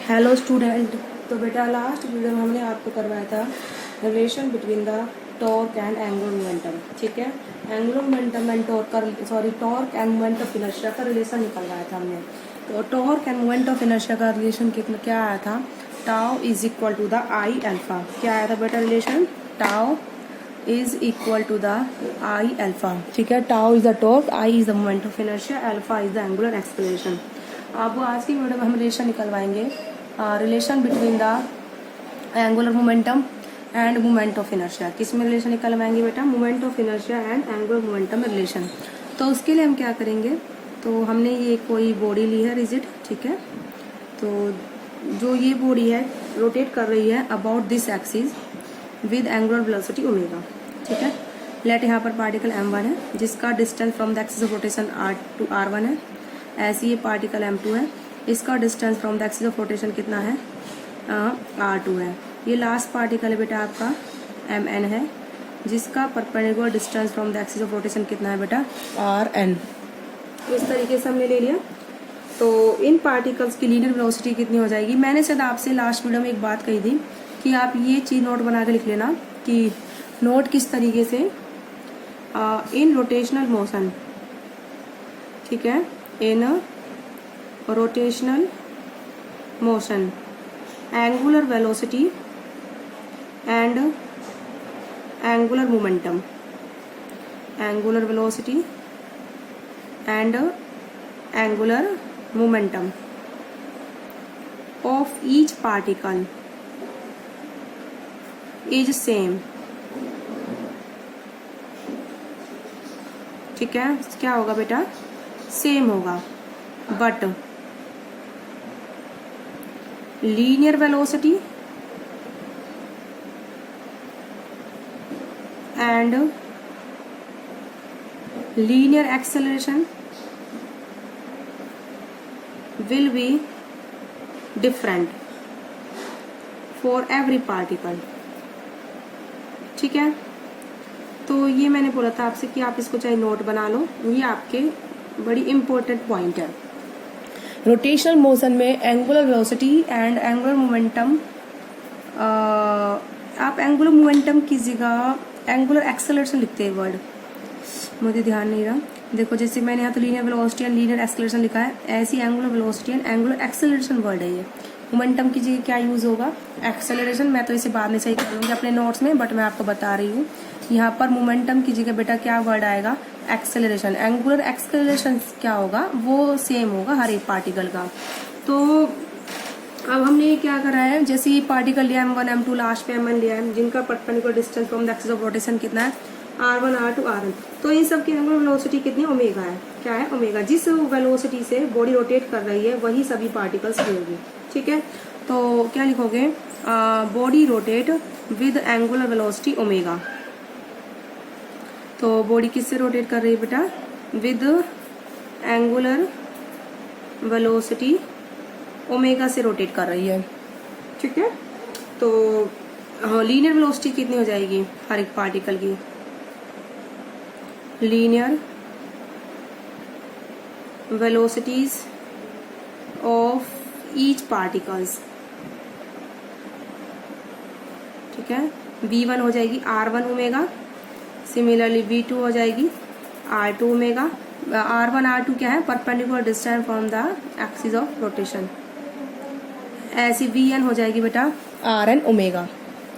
Hello student. तो बेटा last video में हमने आपको करवाया था relation between the torque and angular momentum. ठीक है, angular momentum and torque and moment of inertia का रिलेशन निकलवाया था हमने। तो torque and moment of inertia का रिलेशन क्या आया था? Tau is equal to the I alpha. क्या आया था बेटा relation? Tau is equal to the I alpha. ठीक है, tau is the torque, I is the moment of inertia, alpha is the angular acceleration. अब आज की वीडियो में हम रिलेशन निकलवाएंगे, relation between the angular momentum and moment of inertia. किस में रिलेशन निकलवाएंगे बेटा? Moment of inertia and angular momentum relation. तो उसके लिए हम क्या करेंगे, तो हमने ये कोई बॉडी ली है रिजिड। ठीक है, तो जो ये बॉडी है रोटेट कर रही है about this axis with angular velocity omega. ठीक है, लेट यहाँ पर पार्टिकल m1 है जिसका distance from the axis of rotation r1 है। ऐसे ये पार्टिकल m2 है, इसका distance from the axis of rotation कितना है? r2 है। ये लास्ट पार्टिकल है बेटा आपका mn है जिसका perpendicular distance from the axis of rotation कितना है बेटा? rn। इस तरीके से हमने ले लिया। तो इन पार्टिकल्स की लीनियर वेलोसिटी कितनी हो जाएगी? मैंने शायद आपसे लास्ट वीडियो में एक बात कही थी कि आप ये चीज़ नोट बना के लिख लेना कि नोट किस तरीके से इन रोटेशनल मोशन। ठीक है, in rotational motion angular velocity and angular momentum, angular velocity and angular momentum of each particle is same। ठीक है, क्या होगा बेटा? सेम होगा, but linear velocity and linear acceleration will be different for every particle। ठीक है, तो ये मैंने बोला था आपसे कि आप इसको चाहे नोट बना लो, ये आपके बड़ी इंपॉर्टेंट पॉइंट है। रोटेशनल मोशन में angular velocity and angular momentum, आप एंगुलर मोमेंटम की जगह एंगुलर एक्सेलरेशन लिखते हैं वर्ड, मुझे ध्यान नहीं रहा। देखो जैसे मैंने यहाँ तो linear velocity and linear acceleration लिखा है, ऐसी angular velocity and angular acceleration word है ये। मोमेंटम की जगह क्या यूज होगा? एक्सेलरेशन। मैं तो इसे बाद में सही कर लूँगी अपने नोट्स में, बट मैं आपको बता रही हूँ यहाँ पर मोमेंटम की जगह बेटा क्या वर्ड आएगा? एक्सेलरेशन। एंगुलर एक्सेलरेशन क्या होगा? वो सेम होगा हर एक पार्टिकल का। तो अब हमने ये क्या करा है, जैसे ये पार्टिकल लिया m1 m2, लास्ट पे mn लिया है जिनका perpendicular distance from the axis of rotation कितना है? r1 r2 rn। तो इन सब की एंगुलर वेलोसिटी कितनी? ओमेगा है। क्या है? ओमेगा। जिस वेलोसिटी से बॉडी रोटेट कर रही है वही सभी पार्टिकल्स की होगी। ठीक है, तो क्या लिखोगे? Body rotate with angular velocity omega. तो बॉडी किससे रोटेट कर रही है बेटा? विद एंगुलर वेलोसिटी ओमेगा से रोटेट कर रही है। ठीक है, तो लीनियर वेलोसिटी कितनी हो जाएगी हर एक पार्टिकल की? Linear velocities of each particles. ठीक है, v1 हो जाएगी r1 ओमेगा, सिमिलरली v2 हो जाएगी r2 ओमेगा। r1 r2 क्या है? Perpendicular distance from the axis of rotation. ऐसी vn हो जाएगी बेटा rn ओमेगा।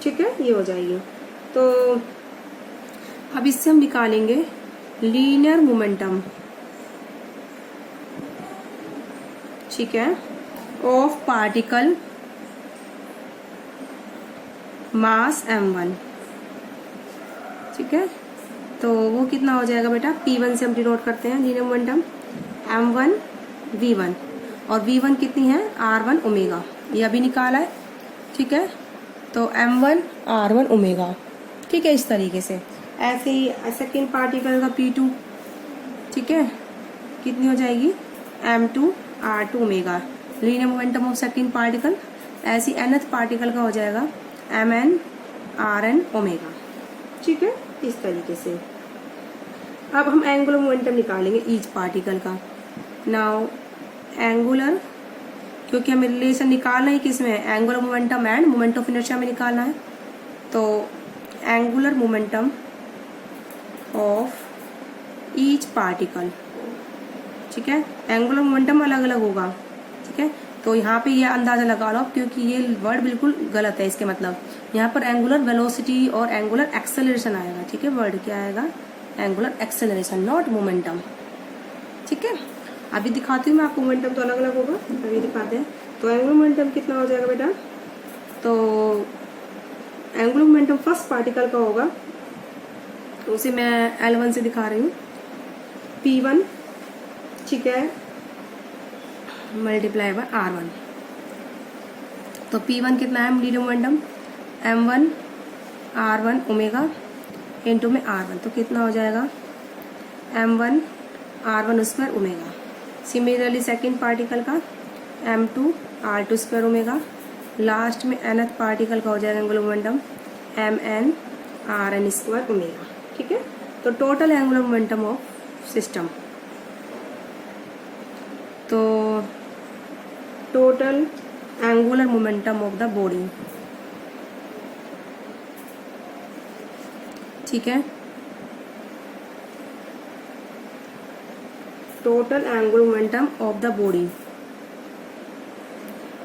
ठीक है, ये हो जाएगी। तो अब इससे हम निकालेंगे लीनियर मोमेंटम। ठीक है, ऑफ पार्टिकल मास m1। ठीक है, तो वो कितना हो जाएगा बेटा? p1 से हम डिनोट करते हैं लीनियर मोमेंटम, m1 v1, और v1 कितनी है? r1 omega. ये अभी निकाला है। ठीक है, तो m1 r1 ओमेगा। ठीक है, इस तरीके से। ऐसे ही सेकेंड पार्टिकल का p2, ठीक है, कितनी हो जाएगी? m2 r2 omega, linear momentum of second particle. ऐसी nth पार्टिकल का हो जाएगा mn rn ओमेगा। ठीक है, इस तरीके से। अब हम एंगुलर मोमेंटम निकालेंगे ईच पार्टिकल का। नाउ एंगुलर क्योंकि हमें रिलेशन निकालना है किस में, angular momentum and moment of inertia में निकालना है। तो angular momentum of each particle, ठीक है, एंगुलर मोमेंटम अलग अलग होगा, ठीक है। तो यहाँ पे ये अंदाजा लगा लो, क्योंकि ये वर्ड बिल्कुल गलत है, इसके मतलब यहाँ पर एंगुलर वेलोसिटी और एंगुलर एक्सेलरेशन आएगा, ठीक है। वर्ड क्या आएगा, एंगुलर एक्सेलरेशन, नॉट मोमेंटम, ठीक है। अभी दिखाती हूँ मैं आपको, मोमेंटम तो अलग अलग होगा, अभी दिखाते हैं। तो एंगुलर मोमेंटम कितना हो जाएगा बेटा, तो एंगुलर मोमेंटम फर्स्ट पार्टिकल का होगा, उसे मैं L1 से दिखा रही हूँ, P1, ठीक है, मल्टीप्लाई बाय R1। तो P1 कितना है linear momentum, M1 R1 omega into में R1, तो कितना हो जाएगा M1 R1 square omega. Similarly second particle का M2 R2 square omega. Last में nth पार्टिकल का हो जाएगा angular momentum Mn Rn square omega, ठीक है। तो total angular momentum of system, तो total angular momentum of the body, ठीक है, total angular momentum of the body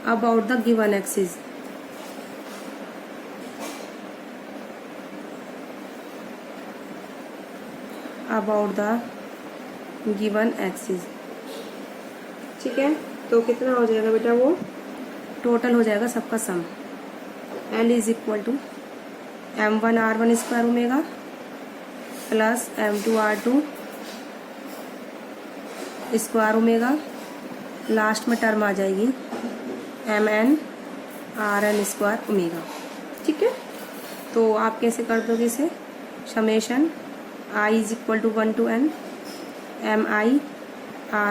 about the given axis, about the given axis, ठीक है। तो कितना हो जाएगा बेटा, वो टोटल हो जाएगा सबका sum, L is equal to M1 R1 square omega plus M2 R2 square omega, last में टर्म आ जाएगी Mn Rn स्क्वायर ओमेगा, ठीक है। तो आप कैसे कर दोगे इसे, summation I is equal to 1 to n Mi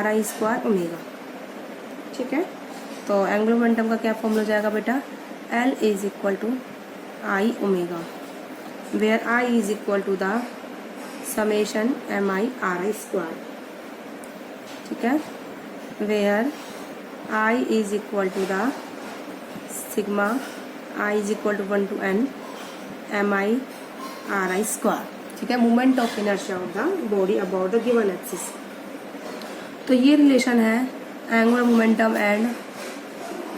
Ri square omega, ठीक है। तो एंगुलर मोमेंटम का क्या फॉर्मूला हो जाएगा बेटा, L is equal to I omega, where I is equal to the summation Mi Ri square, ठीक है, where I is equal to the sigma I is equal to 1 to n Mi Ri square, ठीक है, moment of inertia of the body about the given axis. तो ये relation है angular momentum and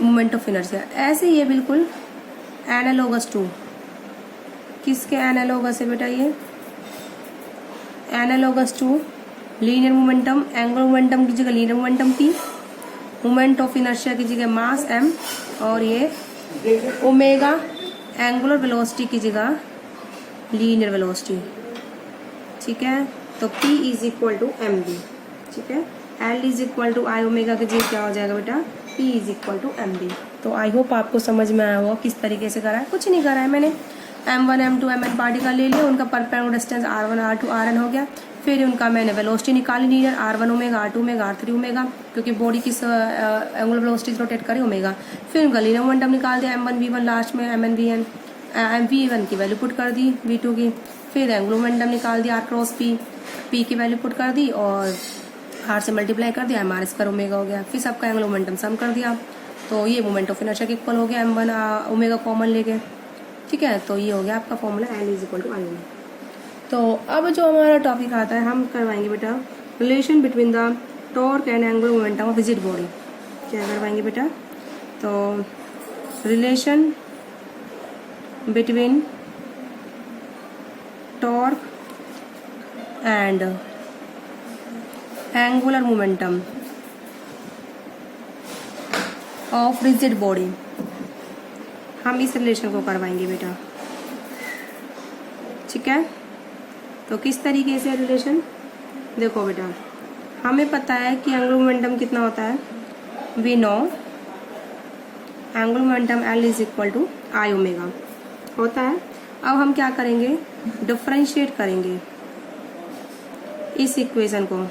moment of inertia. ऐसे ये बिल्कुल analogous to, किसके analogous है बेटा, ये analogous to linear momentum, angular momentum की जगह linear momentum P, moment of inertia की जगह मास M, और ये ओमेगा एंगुलर वेलोसिटी की जगह लीनियर वेलोसिटी, ठीक है। तो P is equal to mv, ठीक है। L is equal to I omega की जगह क्या हो जाएगा बेटा, P is equal to mv। तो आई होप आपको समझ में आया होगा किस तरीके से करा है। कुछ नहीं करा है मैंने, M1 M2 Mn पार्टिकल ले लिया, उनका perpendicular distance R1 R2 Rn हो गया, फिर उनका मैंने वेलोसिटी निकाली linear R1 omega R2 omega R3 omega, क्योंकि बॉडी की एंगुलर वेलोसिटी रोटेट करी ओमेगा, फिर उनका लीनियर मोमेंटम निकाल दिया M1 V1, लास्ट में Mn Vn V1 की वैल्यू पुट कर दी V2 की, फिर एंगुलर मोमेंटम निकाल दिया R क्रॉस P की वैल्यू पुट कर दी और R से मल्टीप्लाई कर दिया, MR स्क्वायर ओमेगा हो गया, फिर सबका एंगुलर मोमेंटम सम कर दिया, तो ये मोमेंट ऑफ इनर्शिया के इक्वल हो गया M1 ओमेगा कॉमन लेके, ठीक है। तो ये हो गया आपका formula L is equal to I omega. तो अब जो हमारा टॉपिक आता है, हम करवाएंगे बेटा relation between the torque and angular momentum of rigid body. क्या करवाएंगे बेटा, तो relation between torque and angular momentum of rigid body, हम इस रिलेशन को करवाएंगे बेटा, ठीक है। तो किस तरीके से रिलेशन, देखो बेटा हमें पता है कि एंगुलर मोमेंटम कितना होता है, we know angular momentum L is equal to I omega होता है। अब हम क्या करेंगे, डिफरेंशिएट करेंगे इस इक्वेशन को,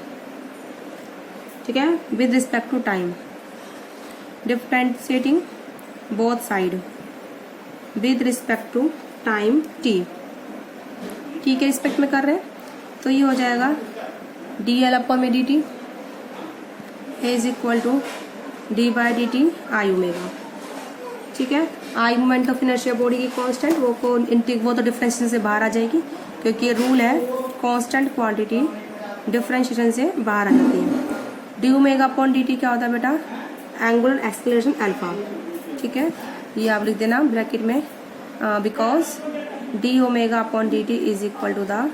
ठीक है, with respect to time, differentiating both side with respect to time t के रिस्पेक्ट में कर रहे हैं, तो ये हो जाएगा dl अपॉन में dt is equal to d by D t I omega, ठीक है। I moment of inertia body की कांस्टेंट, वो तो डिफरेंशिएशन से बाहर आ जाएगी क्योंकि ये रूल है कांस्टेंट क्वांटिटी डिफरेंशिएशन से बाहर आ जाती है। D omega upon D T क्या होता है बेटा, एंगुलर एक्सेलरेशन अल्फा, ठीक है। ये आप लिख देना ब्रैकेट में, because d omega upon D T is equal to the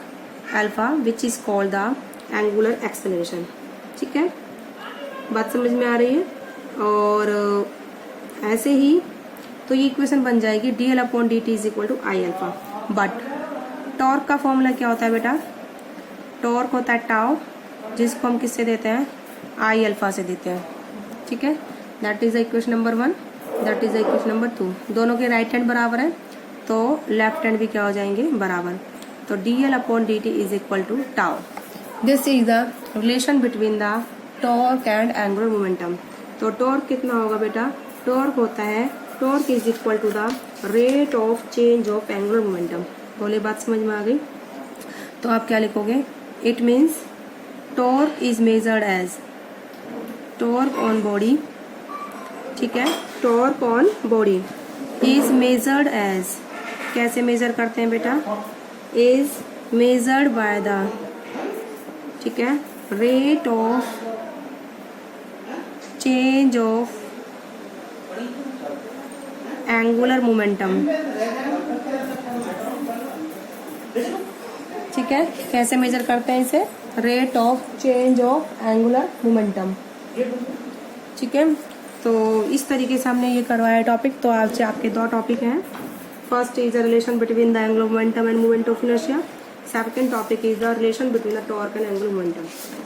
alpha which is called the angular acceleration, ठीक है। बात समझ में आ रही है। और ऐसे ही तो ये इक्वेशन बन जाएगी d L upon D T is equal to I alpha. But torque का फॉर्मूला क्या होता है बेटा, टॉर्क होता है टाउ, जिसको हम किससे देते हैं, आई अल्फा से देते हैं, ठीक है। That is the equation number 1, that is the equation number 2। दोनों के राइट हैंड बराबर है तो लेफ्ट हैंड भी क्या हो जाएंगे, बराबर। तो d L upon D T is equal to tau. This is the relation between the torque and angular momentum. तो टॉर्क कितना होगा बेटा, टॉर्क होता है, torque is equal to the rate of change of angular momentum. बोले बात समझ में आ गई। तो आप क्या लिखोगे, it means torque is measured as torque on body, ठीक है। Torque on body is measured as, कैसे मेजर करते हैं बेटा, इज मेजर्ड बाय द, ठीक है, rate of change of angular momentum, ठीक है। कैसे मेजर करते हैं इसे, rate of change of angular momentum, ठीक है। तो इस तरीके से हमने ये करवाया टॉपिक। तो आज से आपके 2 टॉपिक हैं। First is the relation between the angular momentum and movement of inertia. Second topic is the relation between the torque and angular momentum,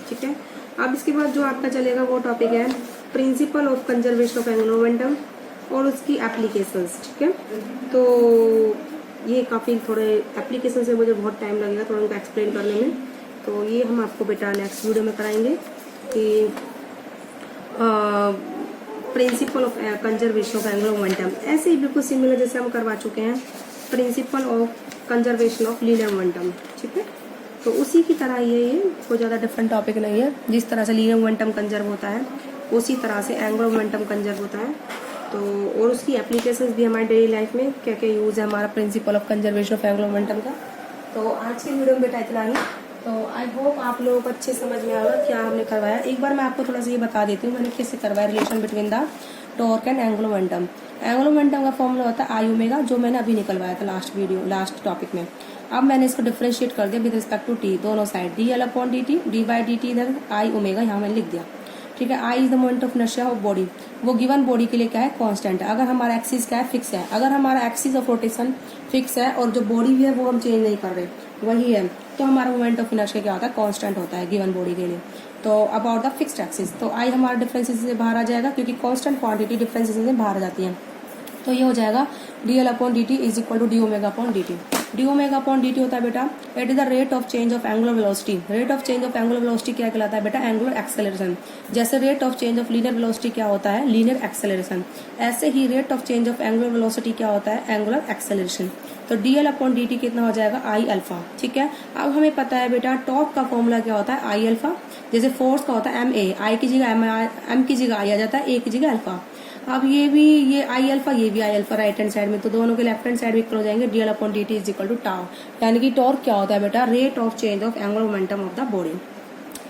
ठीक है। अब इसके बाद जो आपका चलेगा वो टॉपिक है principle of conservation of angular momentum और उसकी एप्लीकेशंस, ठीक है। तो ये काफ़ी थोड़े एप्लीकेशन से मुझे बहुत टाइम लगेगा थोड़ा उनको एक्सप्लेन करने में। तो ये हम आपको बेटा नेक्स्ट वीडियो में कराएंगे कि principle of conservation of angular momentum, ऐसे ही बिल्कुल सिमिलर जैसे हम करवा चुके हैं principle of conservation of linear momentum, ठीक है। तो उसी की तरह ये कोई ज़्यादा डिफरेंट टॉपिक नहीं है। जिस तरह से लीनियर मोमेंटम कंजर्व होता है उसी तरह से एंगुलर मोमेंटम कंजर्व होता है। तो और उसकी एप्लीकेशंस भी हमारे डेली लाइफ में क्या क्या यूज़ है हमारा principle of conservation of angular momentum का। तो आज की वीडियो में बेटा इतना ही। तो आई होप आप लोगों को अच्छे समझ में आएगा क्या हमने करवाया। एक बार मैं आपको थोड़ा सा ये बता देती हूँ मैंने कैसे करवाया relation between the torque and angular momentum. Angular momentum का फॉर्मूला होता है आई ओमेगा, जो मैंने अभी निकलवाया था लास्ट टॉपिक में। अब मैंने इसको डिफरेंशिएट कर दिया विद रिस्पेक्ट टू टी, दोनों side D L upon D T, D by D T इधर आई ओमेगा यहाँ मैंने लिख दिया, ठीक है। I is the moment of inertia of body, वो गिवन बॉडी के लिए क्या है, कांस्टेंट है। अगर हमारा एक्सिस क्या है, फिक्स है। अगर हमारा एक्सिस ऑफ रोटेशन फिक्स है और जो बॉडी भी है वो हम चेंज नहीं कर रहे, वही है, तो हमारा मोमेंट ऑफ इनर्शिया क्या होता है, कांस्टेंट होता है गिवन बॉडी के लिए। तो अबाउट द फिक्स्ड एक्सिस, तो आई हमारा डिफरेंशिएशन से बाहर आ जाएगा क्योंकि कांस्टेंट क्वांटिटी डिफरेंशिएशन से बाहर आ जाती है। तो ये हो जाएगा D L upon D T is equal to D omega upon D T. D omega upon D T होता है बेटा, it is the rate of change of angular velocity. Rate of change of angular velocity क्या कहलाता है बेटा, angular acceleration. जैसे rate of change of linear velocity क्या होता है, लीनियर एक्सेलरेशन, ऐसे ही rate of change of angular velocity क्या होता है, एंगुलर एक्सेलरेशन। तो d L upon D T कितना हो जाएगा, आई अल्फा, ठीक है। अब हमें पता है बेटा टॉर्क का फॉर्मूला क्या होता है, आई अल्फा। जैसे फोर्स का होता है एम ए, आई की जगह एम की जगह आई आ जाता है, ए की जगह अल्फा। अब ये आई अल्फा, ये भी I alpha right hand side में, तो दोनों के लेफ्ट हैंड साइड में इक्वल हो जाएंगे। D L upon D T is equal to tau, यानी कि टॉर्क क्या होता है बेटा, rate of change of angular momentum of the body.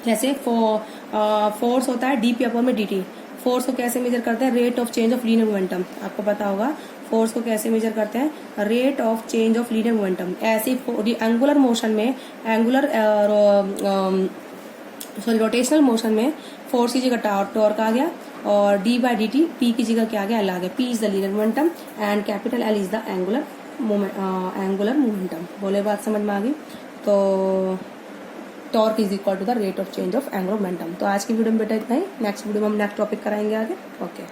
जैसे फोर्स होता है डी पी अपॉन में डी टी। फोर्स को कैसे मेजर करते हैं, rate of change of linear momentum. आपको पता होगा फोर्स को कैसे मेजर करते हैं, rate of change of linear momentum. ऐसे एंगुलर मोशन में, रोटेशनल मोशन में फोर्स की जगह टॉर्क आ गया और d by D t, p की जगह क्या आ गया, एल आ गया। P is the linear momentum and capital l is the angular momentum. बोले बात समझ में आ गई। तो torque is equal to the rate of change of angular momentum. तो आज की वीडियो में बेटा इतना ही। नेक्स्ट वीडियो में हम नेक्स्ट टॉपिक कराएंगे आगे। ओके।